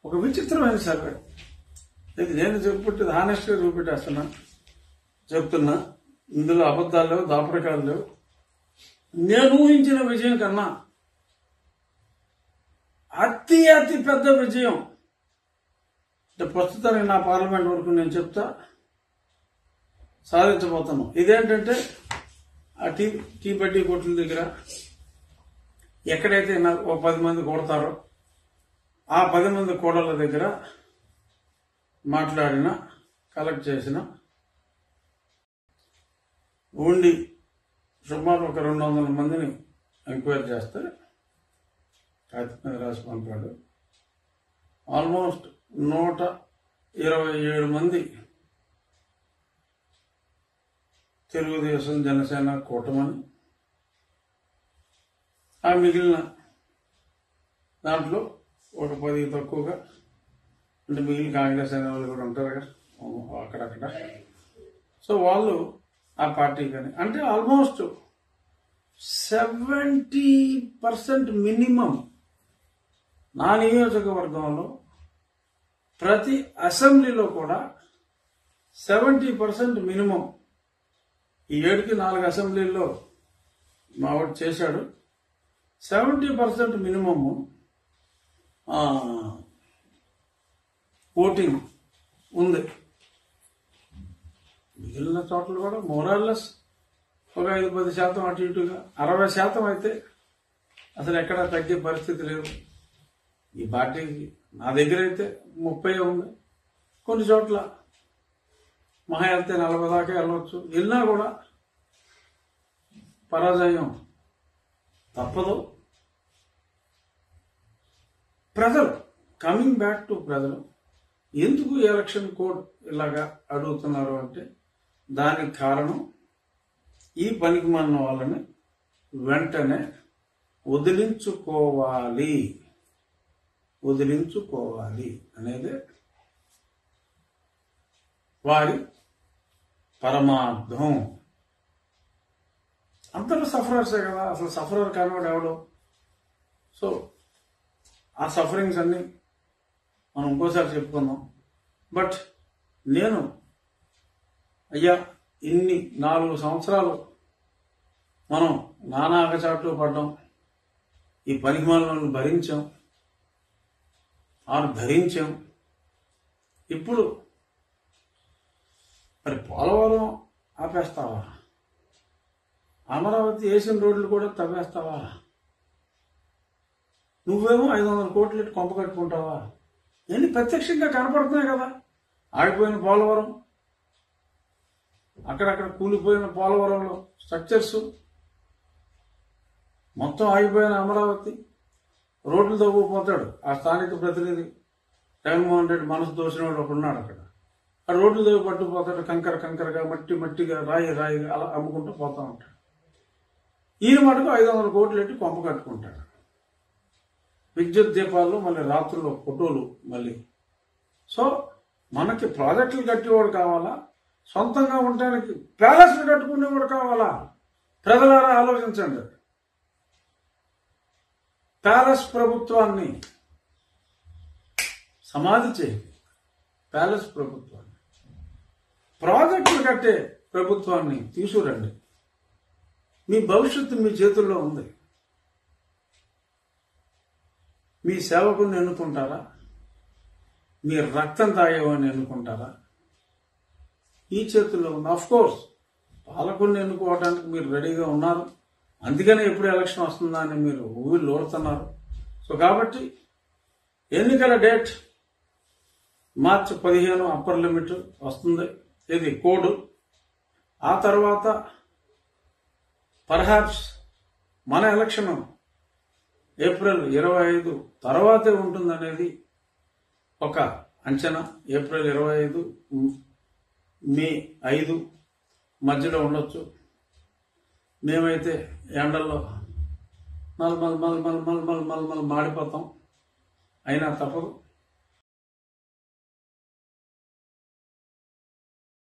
ఒక విచిత్రమైన సర్వే. ఇది నేను చూపెట్టేది హానెస్ట్గా చెప్తున్నా. ఇందులో అబద్ధాలు లేవు, దాపరికాలు లేవు. నేను ఊహించిన విజయం కన్నా అతి పెద్ద విజయం ప్రస్తుతానికి నా పార్లమెంట్ వరకు నేను చెప్తా సాధించబోతున్నాం. ఇదేంటంటే ఆ టీ బడ్డీ కొట్ల దగ్గర ఎక్కడైతే ఓ 10 మంది కొడతారో ఆ 10 మంది కోడళ్ళ దగ్గర మాట్లాడిన, కలెక్ట్ చేసిన ఉండి సుమారు ఒక 200 మందిని ఎంక్వైరీ చేస్తే కాగితం మీద రాసి పంపాడు. ఆల్మోస్ట్ 127 మంది తెలుగుదేశం, జనసేన కూటమని, ఆ మిగిలిన దాంట్లో ఒక 10 తక్కువగా, అంటే మిగిలిన కాంగ్రెస్ అనే వాళ్ళు కూడా ఉంటారు కదా అక్కడక్కడ. సో వాళ్ళు ఆ పార్టీ కానీ, అంటే ఆల్మోస్ట్ 70% మినిమం నా నియోజకవర్గంలో ప్రతి అసెంబ్లీలో కూడా 70% మినిమం. ఈ 7కి 4 అసెంబ్లీల్లో మా వాడు చేశాడు. 70% మినిమము ఓటింగ్ ఉంది. మిగిలిన చోట్ల కూడా మోరాల్లెస్ ఒక 5-10% అటు ఇటుగా, 60% అయితే అసలు ఎక్కడా తగ్గే పరిస్థితి లేదు ఈ పార్టీకి. నా దగ్గర అయితే 30 ఉంది. కొన్ని చోట్ల మహా వెళ్తే 40 దాకా వెళ్ళవచ్చు. వెళ్ళినా కూడా పరాజయం తప్పదు. ప్రజలు కమింగ్ బ్యాక్ టు ప్రజలు ఎందుకు ఎలక్షన్ కోడ్ ఇలాగా అడుగుతున్నారు అంటే దానికి కారణం ఈ పనికి మాలిన వాళ్ళని వెంటనే వదిలించుకోవాలి అనేది వారి పరమార్థం. అందరూ సఫరర్సే కదా, అసలు సఫరర్ కానివాడు ఎవడు? సో ఆ సఫరింగ్స్ అన్ని మనం ఇంకోసారి చెప్పుకున్నాం. బట్ నేను అయ్యా ఇన్ని 4 సంవత్సరాలు మనం నానా అగచాట్లు పడ్డాం, ఈ పనికిమాలను భరించాం, ధరించాం. ఇప్పుడు మరి పోలవరం ఆపేస్తావా? అమరావతి వేసిన రోడ్లు కూడా తవ్వేస్తావా? నువ్వేమో 500 కోట్లు కొంప కట్టుకుంటావా? ఎన్ని ప్రత్యక్షంగా కనపడుతున్నాయి కదా. ఆగిపోయిన పోలవరం, అక్కడక్కడ కూలిపోయిన పోలవరంలో స్ట్రక్చర్స్, మొత్తం ఆగిపోయిన అమరావతి, రోడ్లు తవ్వుకుపోతాడు ఆ స్థానిక ప్రతినిధి జగన్మోహన్ రెడ్డి. మనసు దోసినవాడు ఒకడున్నాడు అక్కడ. ఆ రోడ్లు తవ్వి పట్టుకుపోతాడు, కంకరగా, మట్టిగా, రాయిగా అలా అమ్ముకుంటూ పోతా ఉంటాడు. ఈయన మటుకు 500 కోట్లు కొంప కట్టుకుంటాడు. విద్యుత్ దీపాల్లో మళ్ళీ రాత్రుల్లో ఫోటోలు మళ్ళీ. సో మనకి ప్రాజెక్టులు కట్టేవాడు కావాలా, సొంతంగా ఉండడానికి ప్యాలెస్లు కట్టుకునేవాడు కావాలా? ప్రజలారా ఆలోచించండి. ప్యాలెస్ ప్రభుత్వాన్ని సమాధి చేయండి. ప్యాలెస్ ప్రభుత్వాన్ని, ప్రాజెక్టులు కట్టే ప్రభుత్వాన్ని తీసుకురండి. మీ భవిష్యత్తు మీ చేతుల్లో ఉంది. మీ సేవకుని ఎన్నుకుంటారా? మీ రక్తం తాగేవాడిని ఎన్నుకుంటారా? ఈ చేతుల్లో ఉంది. ఆఫ్ కోర్స్ పాలకుడిని ఎన్నుకోవడానికి మీరు రెడీగా ఉన్నారు. అందుకనే ఎప్పుడు ఎలక్షన్ వస్తుందా అని మీరు ఊళ్ళు ఓడుతున్నారు. సో కాబట్టి ఎన్నికల డేట్ మార్చి 15 అప్పర్ లిమిట్ వస్తుంది. ఇది కోడ్. ఆ తర్వాత పర్హాప్స్ మన ఎలక్షన్ ఏప్రిల్ 25 తర్వాతే ఉంటుందనేది ఒక అంచనా. ఏప్రిల్ 25, మే 5 మధ్యలో ఉండొచ్చు. మేమైతే ఎండల్లో మల్ మాడిపోతాం. అయినా తప్పదు.